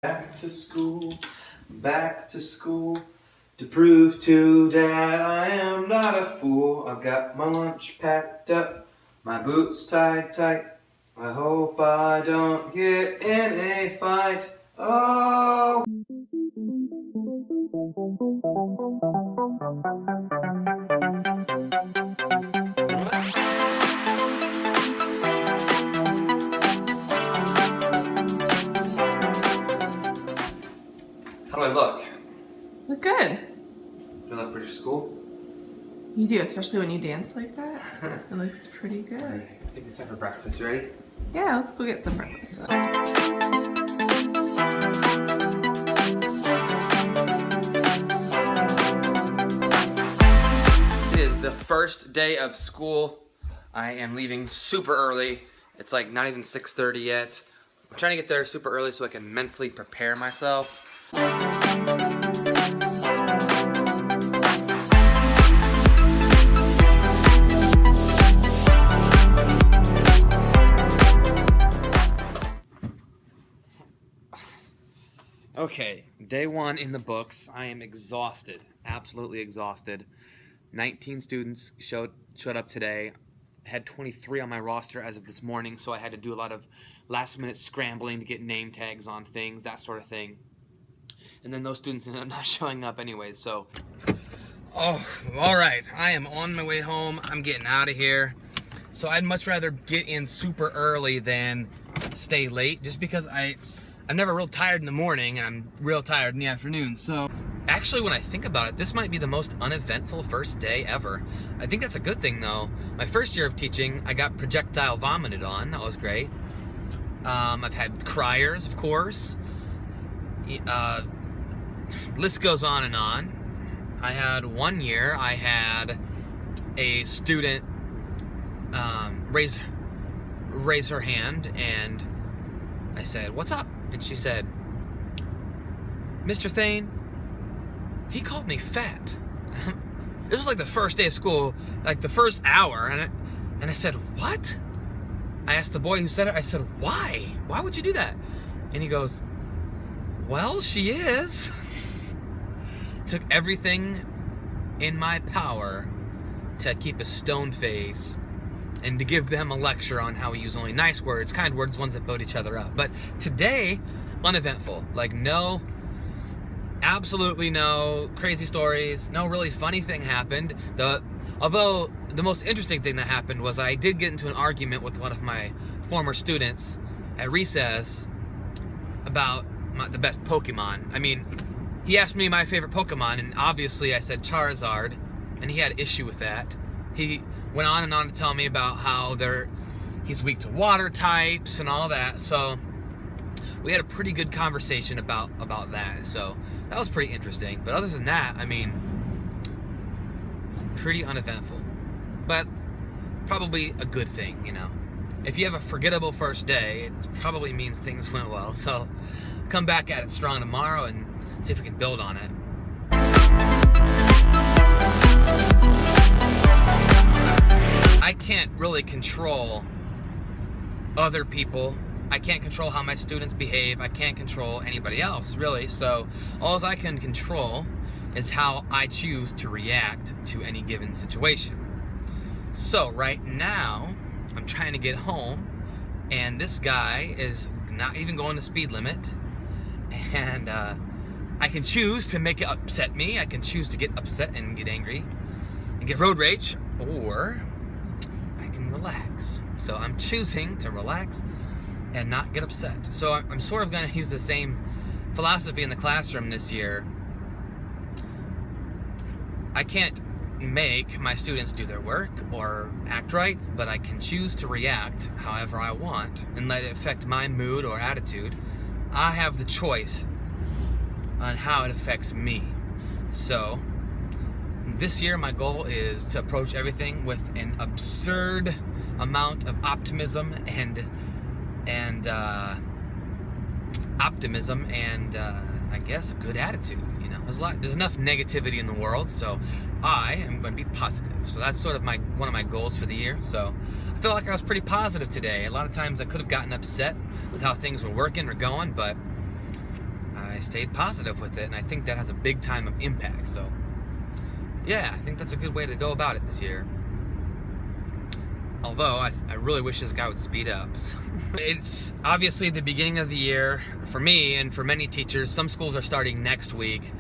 Back to school, to prove to Dad I am not a fool. I've got my lunch packed up, my boots tied tight. I hope I don't get in a fight. Oh. How do I look? Look good. Do I look pretty for school? You do, especially when you dance like that. It looks pretty good. Alright, take us out for breakfast. You ready? Yeah, let's go get some breakfast. It is the first day of school. I am leaving super early. It's like not even 6:30 yet. I'm trying to get there super early so I can mentally prepare myself. Okay, day one in the books. I am exhausted, absolutely exhausted. 19 students showed up today. I had 23 on my roster as of this morning, so I had to do a lot of last-minute scrambling to get name tags on things, that sort of thing. And then those students ended up not showing up anyways, so... Oh, alright, I am on my way home. I'm getting out of here. So I'd much rather get in super early than stay late, just because I'm never real tired in the morning, and I'm real tired in the afternoon, so... Actually, when I think about it, this might be the most uneventful first day ever. I think that's a good thing, though. My first year of teaching, I got projectile vomited on. That was great. I've had criers, of course. List goes on and on. I had one year, I had a student raise her hand, and I said, "What's up?" And she said, "Mr. Thain, he called me fat." This was like the first day of school, like the first hour, and I said, "What?" I asked the boy who said it, I said, "Why? Why would you do that?" And he goes, "Well, she is." Took everything in my power to keep a stone face and to give them a lecture on how we use only nice words, kind words, ones that build each other up. But today, uneventful. Like, no, absolutely no crazy stories, no really funny thing happened. Although the most interesting thing that happened was I did get into an argument with one of my former students at recess about the best Pokemon. I mean, he asked me my favorite Pokemon, and obviously I said Charizard, and he had issue with that. He went on and on to tell me about how he's weak to water types and all that, so we had a pretty good conversation about that, so that was pretty interesting. But other than that, I mean, pretty uneventful, but probably a good thing, you know. If you have a forgettable first day, it probably means things went well, so come back at it strong tomorrow and see if we can build on it. I can't really control other people. I can't control how my students behave. I can't control anybody else, really. So all I can control is how I choose to react to any given situation. So right now, I'm trying to get home, and this guy is not even going the speed limit. And I can choose to make it upset me. I can choose to get upset and get angry and get road rage, or I can relax. So I'm choosing to relax and not get upset. So I'm sort of going to use the same philosophy in the classroom this year. I can't make my students do their work or act right, but I can choose to react however I want and let it affect my mood or attitude. I have the choice on how it affects me. So this year my goal is to approach everything with an absurd amount of optimism and I guess a good attitude. You know, there's enough negativity in the world, so I am going to be positive. So that's sort of one of my goals for the year. So I feel like I was pretty positive today. A lot of times I could have gotten upset with how things were working or going, but I stayed positive with it, and I think that has a big time of impact. So yeah, I think that's a good way to go about it this year. Although I really wish this guy would speed up. It's obviously the beginning of the year for me and for many teachers. Some schools are starting next week.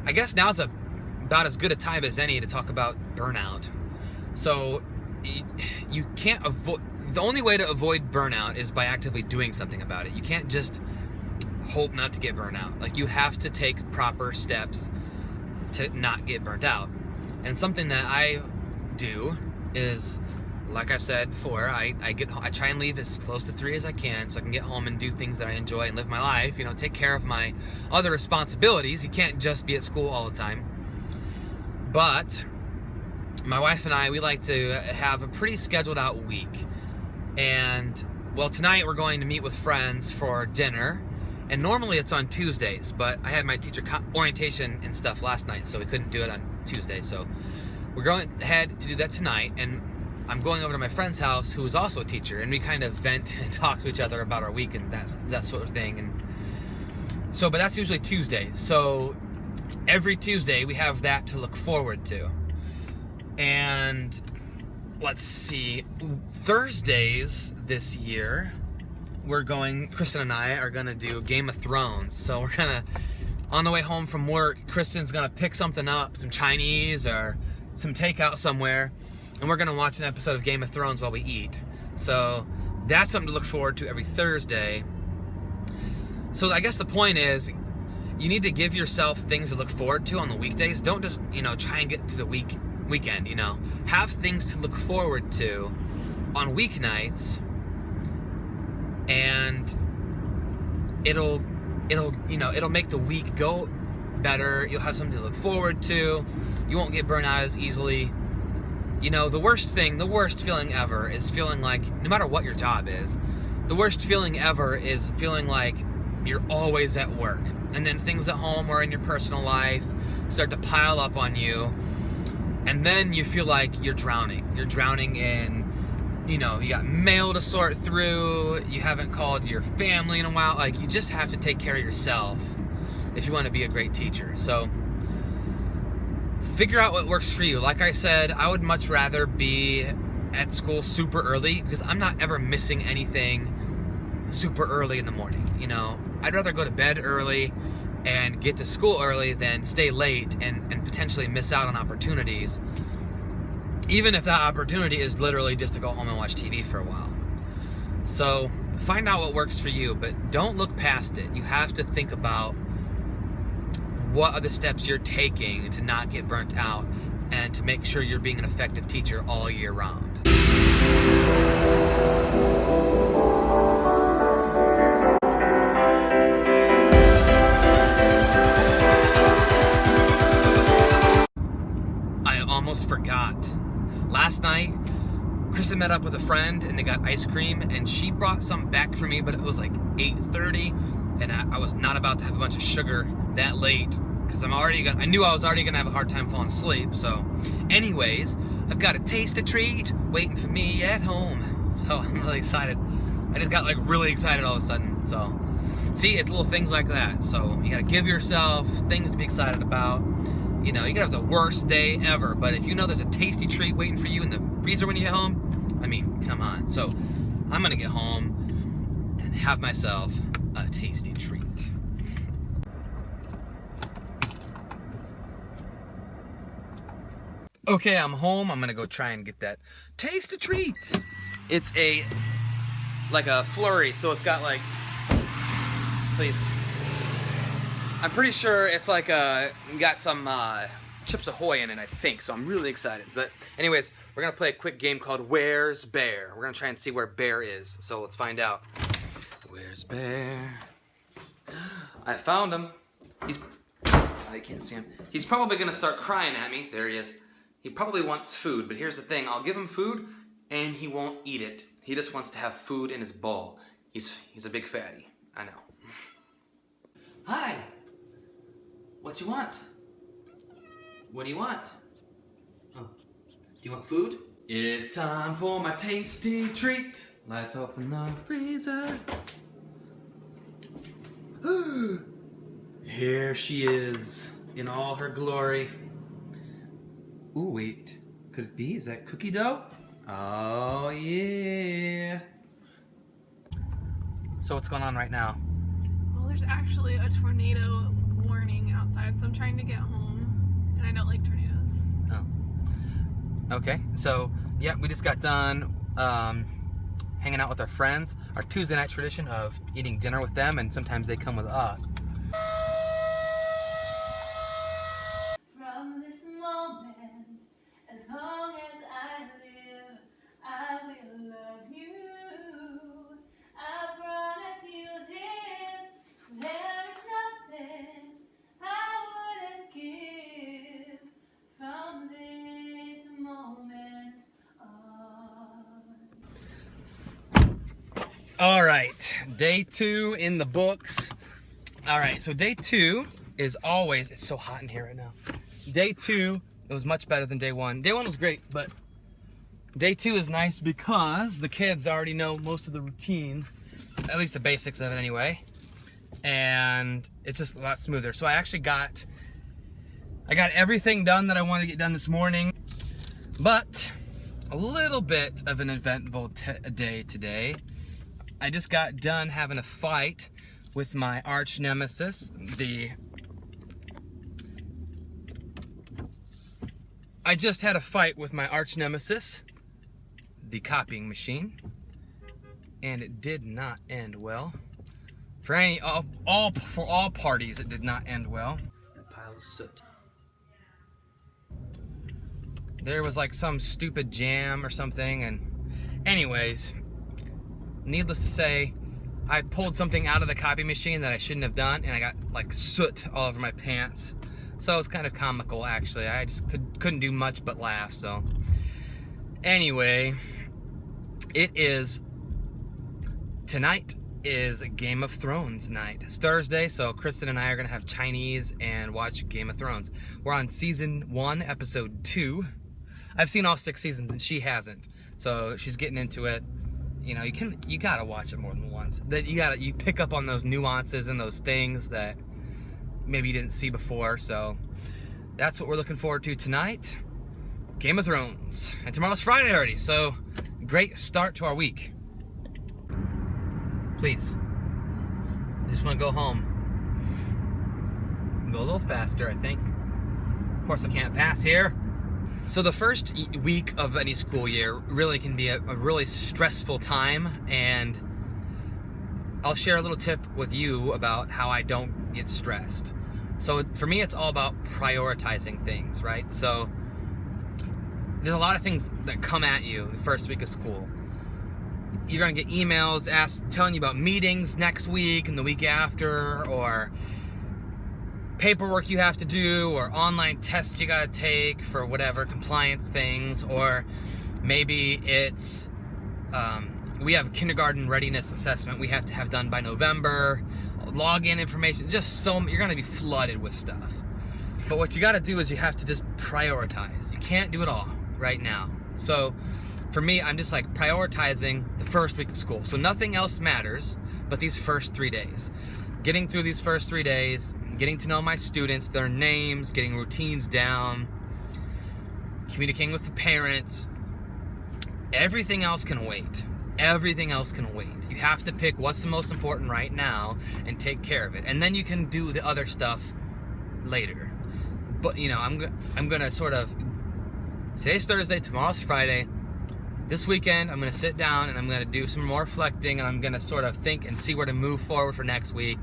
I guess now's about as good a time as any to talk about burnout. So you can't avoid, the only way to avoid burnout is by actively doing something about it. You can't just hope not to get burnt out. Like, you have to take proper steps to not get burnt out. And something that I do is, like I've said before, I try and leave as close to 3 as I can so I can get home and do things that I enjoy and live my life, you know, take care of my other responsibilities. You can't just be at school all the time. But my wife and I, we like to have a pretty scheduled out week. And, well, tonight we're going to meet with friends for dinner. And normally it's on Tuesdays, but I had my teacher orientation and stuff last night, so we couldn't do it on Tuesday. So we're going ahead to do that tonight. And I'm going over to my friend's house, who is also a teacher, and we kind of vent and talk to each other about our week and that sort of thing. And so, but that's usually Tuesday. So every Tuesday we have that to look forward to. And let's see, Thursdays this year, Kristin and I are gonna do Game of Thrones. So we're gonna, on the way home from work, Kristin's gonna pick something up, some Chinese or some takeout somewhere, and we're gonna watch an episode of Game of Thrones while we eat. So that's something to look forward to every Thursday. So I guess the point is, you need to give yourself things to look forward to on the weekdays. Don't just, try and get to the weekend, Have things to look forward to on weeknights, and it'll make the week go better. You'll have something to look forward to. You won't get burnt out as easily. The worst feeling ever is feeling like, no matter what your job is, the worst feeling ever is feeling like you're always at work. And then things at home or in your personal life start to pile up on you. And then you feel like you're drowning. You're drowning in, you got mail to sort through. You haven't called your family in a while. Like, you just have to take care of yourself if you want to be a great teacher. So figure out what works for you. Like I said, I would much rather be at school super early, because I'm not ever missing anything super early in the morning. I'd rather go to bed early and get to school early than stay late and potentially miss out on opportunities, even if that opportunity is literally just to go home and watch TV for a while. So find out what works for you, but don't look past it. You have to think about what are the steps you're taking to not get burnt out and to make sure you're being an effective teacher all year round. I almost forgot. Last night, Kristin met up with a friend and they got ice cream, and she brought some back for me, but it was like 8:30, and I was not about to have a bunch of sugar that late, because I knew I was already gonna have a hard time falling asleep. So anyways, I've got a taste of treat waiting for me at home. So I'm really excited. I just got really excited all of a sudden. So see, it's little things like that. So you gotta give yourself things to be excited about. You could have the worst day ever, but if there's a tasty treat waiting for you in the freezer when you get home, I mean, come on. So I'm gonna get home and have myself a tasty treat. Okay, I'm home. I'm gonna go try and get that tasty treat. It's a flurry, so it's got please. I'm pretty sure it's got some Chips Ahoy in it, I think, so I'm really excited. But anyways, we're gonna play a quick game called Where's Bear? We're gonna try and see where Bear is, so let's find out. Where's Bear? I found him. I can't see him. He's probably gonna start crying at me. There he is. He probably wants food, but here's the thing. I'll give him food, and he won't eat it. He just wants to have food in his bowl. He's a big fatty. I know. Hi. What you want? What do you want? Oh, do you want food? It's time for my tasty treat. Let's open the freezer. Here she is in all her glory. Ooh, wait. Could it be? Is that cookie dough? Oh, yeah. So what's going on right now? Well, there's actually a tornado warning outside, so I'm trying to get home, and I don't like tornadoes. Oh. Okay, so yeah, we just got done hanging out with our friends. Our Tuesday night tradition of eating dinner with them, and sometimes they come with us. From this moment, as long as I live, I will love you. I promise you this, there's nothing I wouldn't give from this moment on. All right, day 2 in the books. All right, so day 2 is always, it's so hot in here right now. Day 2, it was much better than day 1. Day 1 was great, but day 2 is nice because the kids already know most of the routine, at least the basics of it anyway, and it's just a lot smoother. So I actually got everything done that I wanted to get done this morning, but a little bit of an eventful day today. I just got done having a fight with my arch nemesis, I just had a fight with my arch nemesis, the copying machine, and it did not end well. For all parties, it did not end well. A pile of soot. There was like some stupid jam or something, and anyways, needless to say, I pulled something out of the copy machine that I shouldn't have done, and I got like soot all over my pants. So it was kind of comical, actually. I just couldn't do much but laugh. So anyway, tonight is Game of Thrones night. It's Thursday, so Kristin and I are gonna have Chinese and watch Game of Thrones. We're on season 1, episode 2. I've seen all 6 seasons and she hasn't, so she's getting into it. You know, you gotta watch it more than once. That you pick up on those nuances and those things that maybe you didn't see before. So that's what we're looking forward to tonight. Game of Thrones. And tomorrow's Friday already, so great start to our week. Please, I just want to go home. Go a little faster, I think. Of course, I can't pass here. So the first week of any school year really can be a really stressful time, and I'll share a little tip with you about how I don't get stressed. So for me, it's all about prioritizing things, right? So there's a lot of things that come at you the first week of school. You're gonna get emails telling you about meetings next week and the week after, or paperwork you have to do, or online tests you gotta take for whatever compliance things, or maybe it's we have a kindergarten readiness assessment we have to have done by November, login information, you're gonna be flooded with stuff. But what you gotta do is you have to just prioritize. You can't do it all right now. So for me, I'm just like prioritizing the first week of school. So nothing else matters but these first 3 days. Getting through these first 3 days, getting to know my students, their names, getting routines down, communicating with the parents. Everything else can wait. Everything else can wait. You have to pick what's the most important right now and take care of it. And then you can do the other stuff later. But you know, I'm gonna sort of, today's Thursday, tomorrow's Friday. This weekend, I'm gonna sit down and I'm gonna do some more reflecting, and I'm gonna sort of think and see where to move forward for next week,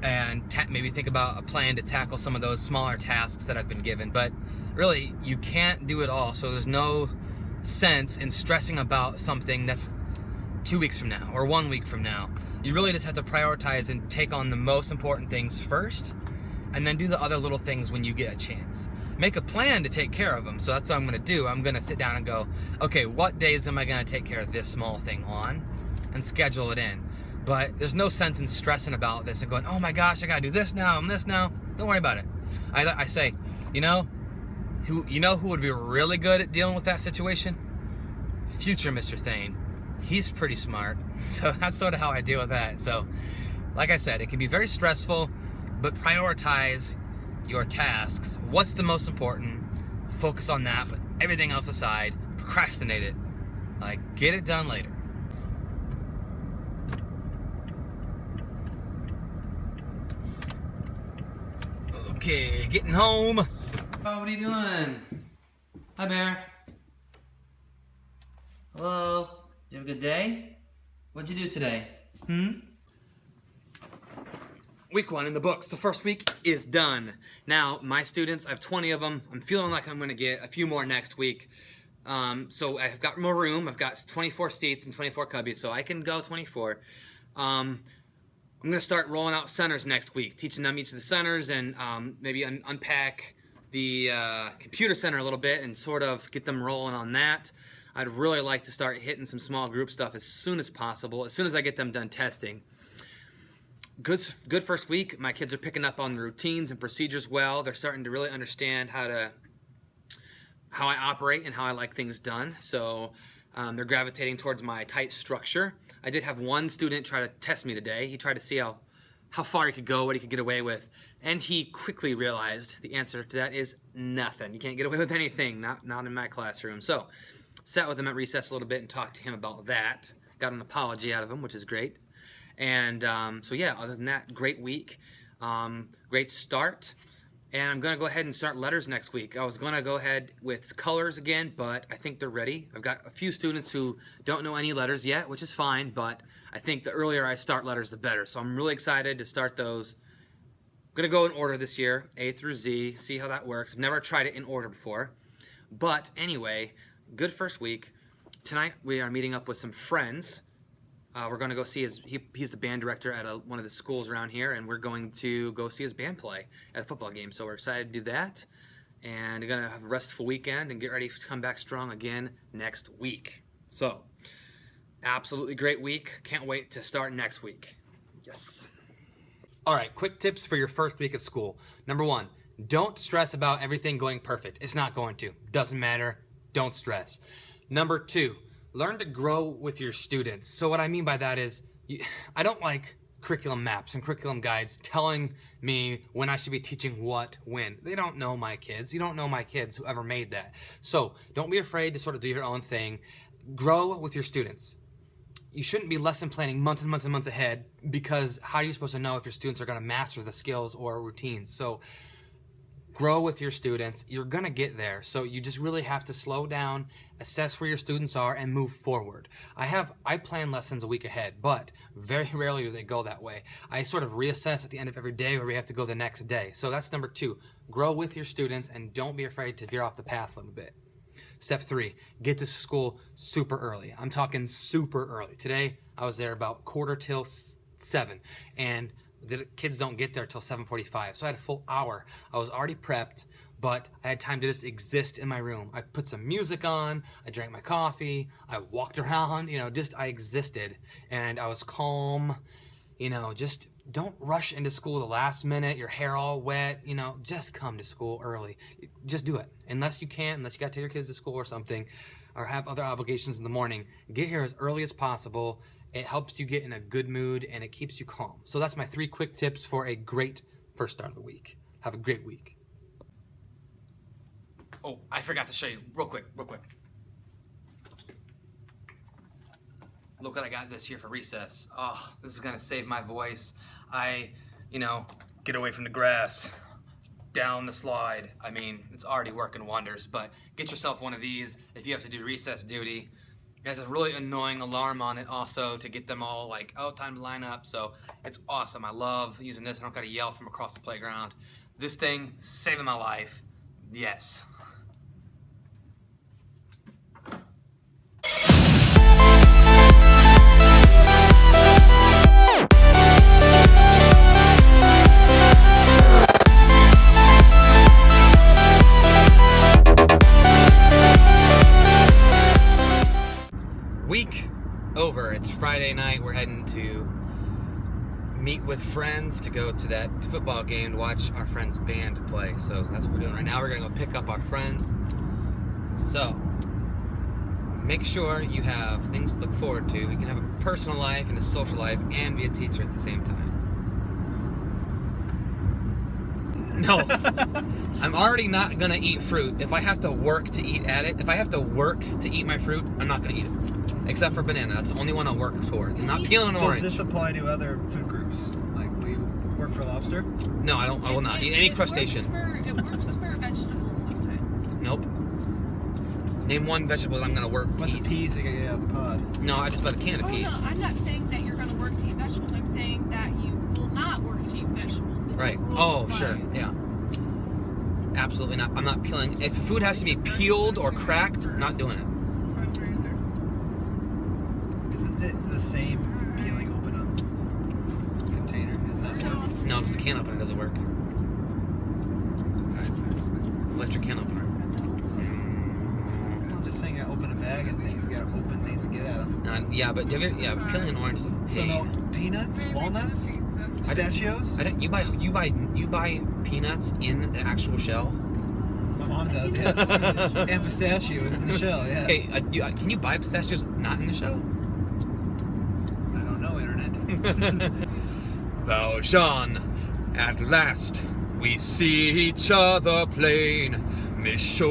and maybe think about a plan to tackle some of those smaller tasks that I've been given. But really, you can't do it all. So there's no sense in stressing about something that's 2 weeks from now or 1 week from now. You really just have to prioritize and take on the most important things first, and then do the other little things when you get a chance. Make a plan to take care of them. So that's what I'm gonna do. I'm gonna sit down and go, okay, what days am I gonna take care of this small thing on, and schedule it in. But there's no sense in stressing about this and going, oh my gosh, I gotta do this now, and this now. Don't worry about it. I say, you know who would be really good at dealing with that situation? Future Mr. Thain. He's pretty smart. So that's sort of how I deal with that. So like I said, it can be very stressful. but prioritize your tasks. What's the most important? Focus on that, put everything else aside, procrastinate it. Like, get it done later. Okay, getting home. Oh, what are you doing? Hi, Bear. Hello. You have a good day? What'd you do today? Week 1 in the books. The first week is done. Now, my students, I have 20 of them. I'm feeling like I'm going to get a few more next week. So I've got more room. I've got 24 seats and 24 cubbies, so I can go 24. I'm going to start rolling out centers next week, teaching them each of the centers and maybe unpack the computer center a little bit and sort of get them rolling on that. I'd really like to start hitting some small group stuff as soon as possible, as soon as I get them done testing. Good first week. My kids are picking up on the routines and procedures well. They're starting to really understand how I operate and how I like things done. So they're gravitating towards my tight structure. I did have one student try to test me today. He tried to see how far he could go, what he could get away with, and he quickly realized the answer to that is nothing. You can't get away with anything, not in my classroom. So sat with him at recess a little bit and talked to him about that. Got an apology out of him, which is great. And so yeah, other than that, great week, great start. And I'm going to go ahead and start letters next week. I was going to go ahead with colors again, but I think they're ready. I've got a few students who don't know any letters yet, which is fine, but I think the earlier I start letters, the better. So I'm really excited to start those. I'm going to go in order this year, A through Z, see how that works. I've never tried it in order before. But anyway, good first week. Tonight we are meeting up with some friends. We're going to go see he's the band director at one of the schools around here, and we're going to go see his band play at a football game. So we're excited to do that, and we're going to have a restful weekend and get ready to come back strong again next week. So, absolutely great week. Can't wait to start next week. Yes. All right, quick tips for your first week of school. Number 1, don't stress about everything going perfect. It's not going to. Doesn't matter. Don't stress. Number 2, learn to grow with your students. So what I mean by that is, I don't like curriculum maps and curriculum guides telling me when I should be teaching what, when. They don't know my kids. You don't know my kids, whoever made that. So don't be afraid to sort of do your own thing. Grow with your students. You shouldn't be lesson planning months and months and months ahead, because how are you supposed to know if your students are going to master the skills or routines? So grow with your students. You're going to get there. So you just really have to slow down, assess where your students are, and move forward. I plan lessons a week ahead, but very rarely do they go that way. I sort of reassess at the end of every day where we have to go the next day. So that's number 2. Grow with your students and don't be afraid to veer off the path a little bit. Step 3, get to school super early. I'm talking super early. Today, I was there about 6:45, and the kids don't get there till 7:45. So I had a full hour. I was already prepped, but I had time to just exist in my room. I put some music on, I drank my coffee, I walked around, I existed, and I was calm. Just don't rush into school the last minute, your hair all wet, just come to school early. Just do it. Unless you got to take your kids to school or something, or have other obligations in the morning, get here as early as possible. It helps you get in a good mood, and it keeps you calm. So that's my 3 quick tips for a great first start of the week. Have a great week. Oh, I forgot to show you real quick. Look what I got this year for recess. Oh, this is gonna save my voice. Get away from the grass, down the slide. I mean, it's already working wonders, but get yourself one of these if you have to do recess duty. It has a really annoying alarm on it also to get them all like, oh, time to line up. So it's awesome. I love using this. I don't gotta yell from across the playground. This thing, saving my life. Yes. Week over. It's Friday night. We're heading to meet with friends to go to that football game to watch our friend's band play. So that's what we're doing right now. We're going to go pick up our friends. So make sure you have things to look forward to. You can have a personal life and a social life and be a teacher at the same time. No. I'm already not gonna eat fruit. If I have to work to eat at it, if I have to work to eat my fruit, I'm not gonna eat it. Except for banana. That's the only one I'll work towards. I'm not peeling an orange. Does this apply to other food groups? Like, will you work for lobster? No, I don't. I will not eat any crustacean. It works for vegetables sometimes. Nope. Name one vegetable that I'm gonna work to What the eat. peas you get out of the pod? No, I just bought a can of Oh peas. no, I'm not saying that you're going to work to eat vegetables. I'm saying that you will not work to eat vegetables. If Right. the rule Oh, applies. sure. Yeah. Absolutely not. I'm not peeling. If the food has to be peeled or cracked, not doing it. Fundraiser. Isn't it the same peeling open up container? Isn't that So, No, because the can opener doesn't work. Electric can opener. I'm just saying, open a bag and things. You gotta open things to get at them. Yeah, but peeling an orange is a pain. So no peanuts, walnuts, pistachios. I don't. You buy peanuts in the actual shell. My mom does, yes. And pistachios in the shell, yeah. Okay, can you buy pistachios not in the shell? I don't know, internet. Valjean, at last we see each other plain. Monsieur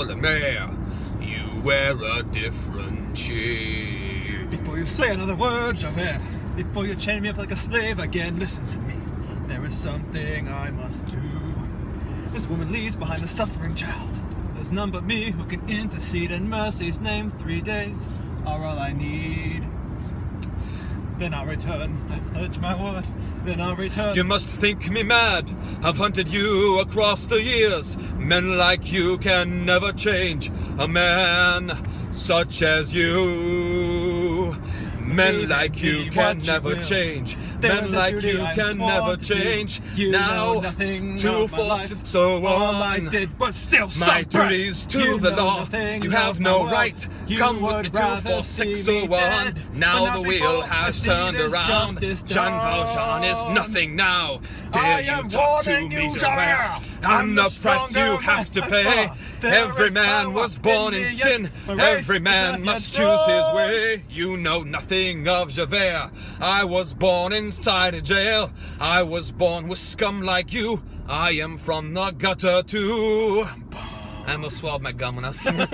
le Maire, you wear a different chain. Before you say another word, Javert, before you chain me up like a slave again, listen to me. There is something I must do. This woman leaves behind a suffering child. There's none but me who can intercede in mercy's name. 3 days are all I need. Then I'll return. I pledge my word. Then I'll return. You must think me mad. I've hunted you across the years. Men like you can never change. A man such as you. Men like you can never change. Men like you can never change. Now, to force it so all I on. did was still My suffer. duties to You the know law. nothing You have of no my world. right. You Come with would me to rather for see 601. me dead, Now but the not wheel before I has see turned this around. justice Jean Valjean is done. nothing now. I Dare you am talk to warning me, you, Javert? Javert. I'm the price stronger you have to man pay. by far. There Every is man power was born in me, sin. yet my race Every is man not must yet choose his born. way. You know nothing of Javert. I was born inside a jail. I was born with scum like you. I am from the gutter too. I almost swallowed my gum when I was singing.